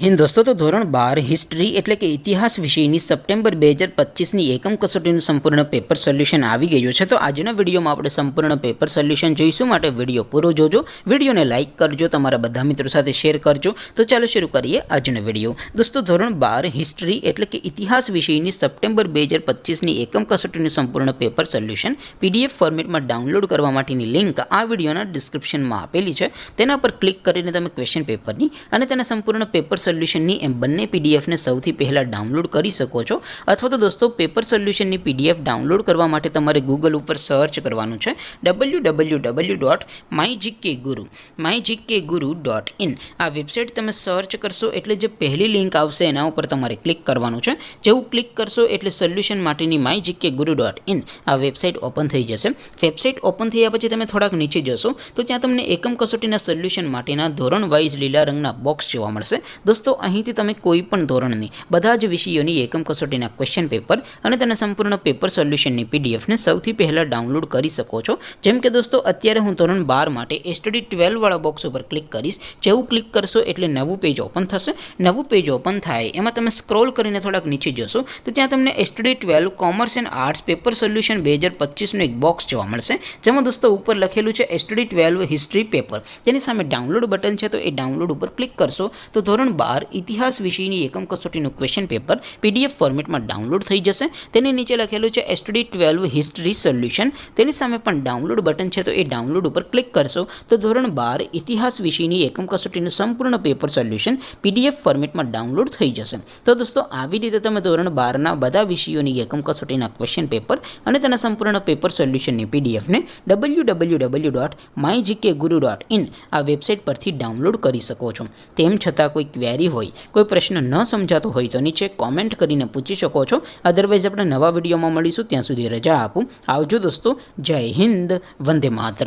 હિન્દ દોસ્તો તો ધોરણ 12 હિસ્ટ્રી એટલે કે ઇતિહાસ વિષયની સપ્ટેમ્બર 2025ની એકમ કસોટીનું સંપૂર્ણ પેપર સોલ્યુશન આવી ગયું છે। તો આજના વિડીયોમાં આપણે સંપૂર્ણ પેપર સોલ્યુશન જોઈશું, માટે વિડીયો પૂરો જોજો, વિડીયોને લાઇક કરજો, તમારા બધા મિત્રો સાથે શેર કરજો। તો ચાલો શરૂ કરીએ આજનો વિડીયો। દોસ્તો ધોરણ 12 હિસ્ટ્રી એટલે કે ઇતિહાસ વિષયની સપ્ટેમ્બર 2025ની એકમ કસોટીનું સંપૂર્ણ પેપર સોલ્યુશન પીડીએફ ફોર્મેટમાં ડાઉનલોડ કરવા માટેની લિંક આ વિડીયોના ડિસ્ક્રિપ્શનમાં આપેલી છે। તેના પર ક્લિક કરીને તમે ક્વેશ્ચન પેપરની અને તેના સંપૂર્ણ પેપર સોલ્યુશનની એમ બંને પીડીએફને સૌથી પહેલાં ડાઉનલોડ કરી શકો છો। અથવા તો દોસ્તો પેપર સોલ્યુશનની પીડીએફ ડાઉનલોડ કરવા માટે તમારે ગૂગલ ઉપર સર્ચ કરવાનું છે www.mygkguru.in। આ વેબસાઇટ તમે સર્ચ કરશો એટલે જે પહેલી લિંક આવશે એના ઉપર તમારે ક્લિક કરવાનું છે। જેવું ક્લિક કરશો એટલે સોલ્યુશન માટેની mygkguru.in આ વેબસાઇટ ઓપન થઈ જશે। વેબસાઇટ ઓપન થયા પછી તમે થોડાક નીચે જશો તો ત્યાં તમને એકમ કસોટીના સોલ્યુશન માટેના ધોરણ વાઇઝ લીલા રંગના બોક્સ જોવા મળશે। દોસ્તો અહીંથી તમે કોઈ પણ ધોરણની બધા જ વિષયોની એકમ કસોટીના ક્વેશ્ચન પેપર અને તેના સંપૂર્ણ પેપર સોલ્યુશનની પીડીએફને સૌથી પહેલાં ડાઉનલોડ કરી શકો છો। જેમ કે દોસ્તો અત્યારે હું ધોરણ 12 માટે STD 12 વાળા બોક્સ ઉપર ક્લિક કરીશ। જેવું ક્લિક કરશો એટલે નવું પેજ ઓપન થશે। નવું પેજ ઓપન થાય એમાં તમે સ્ક્રોલ કરીને થોડાક નીચે જશો તો ત્યાં તમને STD 12 commerce and arts paper solution 2025નું એક બોક્સ જોવા મળશે, જેમાં દોસ્તો ઉપર લખેલું છે STD 12 હિસ્ટ્રી પેપર। તેની સામે ડાઉનલોડ બટન છે, તો એ ડાઉનલોડ ઉપર ક્લિક કરશો તો ધોરણ 12 ઇતિહાસ વિષયની એકમ કસોટીનું ક્વેશ્ચન પેપર પીડીએફ ફોર્મેટમાં ડાઉનલોડ થઈ જશે। તેની નીચે લખેલું છે STD 12 હિસ્ટ્રી સોલ્યુશન। તેની સામે પણ ડાઉનલોડ બટન છે, તો એ ડાઉનલોડ ઉપર ક્લિક કરશો તો ધોરણ 12 ઇતિહાસ વિષયની એકમ કસોટીનું સંપૂર્ણ પેપર સોલ્યુશન પીડીએફ ફોર્મેટમાં ડાઉનલોડ થઈ જશે। તો દોસ્તો આવી રીતે તમે ધોરણ 12ના બધા વિષયોની એકમ કસોટીના ક્વેશ્ચન પેપર અને તેના સંપૂર્ણ પેપર સોલ્યુશનની પીડીએફને www.mygkguru.in આ વેબસાઇટ પરથી ડાઉનલોડ કરી શકો છો। તેમ છતાં કોઈ ક્વેરી હોય, કોઈ પ્રશ્ન ન સમજાતો હોય તો નીચે કોમેન્ટ કરીને પૂછી શકો છો। અદરવાઇઝ આપણે નવા વિડીયોમાં મળીશું, ત્યાં સુધી રજા આપું। આવજો દોસ્તો, જય હિન્દ, વંદે માતરમ।